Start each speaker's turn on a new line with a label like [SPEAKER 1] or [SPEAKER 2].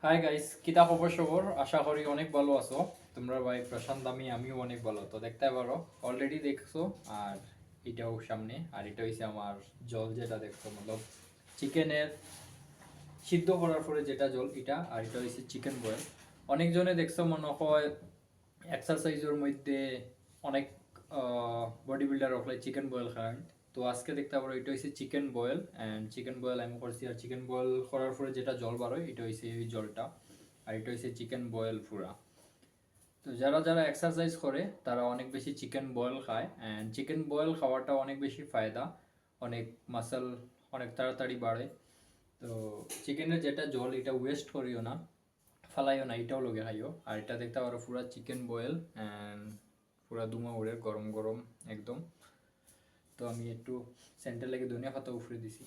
[SPEAKER 1] Hi guys, কিতা খবর সবর? আশা করি অনেক ভালো আছো। তোমরা ভাই প্রশান্ত, আমিও অনেক ভালো। তো দেখতে পারো অলরেডি দেখছো। আর এটাও সামনে, আর এটা হইছে আমার জল, যেটা দেখছো মতলব চিকেনের সিদ্ধ করার পরে যেটা জল এটা, আর এটা হইছে চিকেন বয়েল। অনেকজনে দেখছো মনে হয় এক্সারসাইজের মধ্যে অনেক বডি বিল্ডার হলে চিকেন বয়েল খান। তো আজকে দেখতে পারো এটা হচ্ছে chicken boil, and chicken boil আমি করছি। আর চিকেন বয়েল করার পরে যেটা জল বারোয় এটা হচ্ছে এই জলটা, আর এটা হচ্ছে চিকেন বয়েল পুরা। তো যারা যারা এক্সারসাইজ করে তারা অনেক বেশি চিকেন বয়েল খায়, অ্যান্ড চিকেন বয়েল খাওয়াটা অনেক বেশি ফায়দা। অনেক মাসেল অনেক তাড়াতাড়ি বাড়ে। তো চিকেনের যেটা জল এটা ওয়েস্ট করিও না, ফালাইও না, এটাও লগে খাইও। আর এটা দেখতে পারো পুরা চিকেন বয়েল, অ্যান্ড পুরা দুমা উড়ে গরম গরম একদম। তো আমি একটু সেন্টার লেগে ধনিয়া পাতা উফরে দিছি।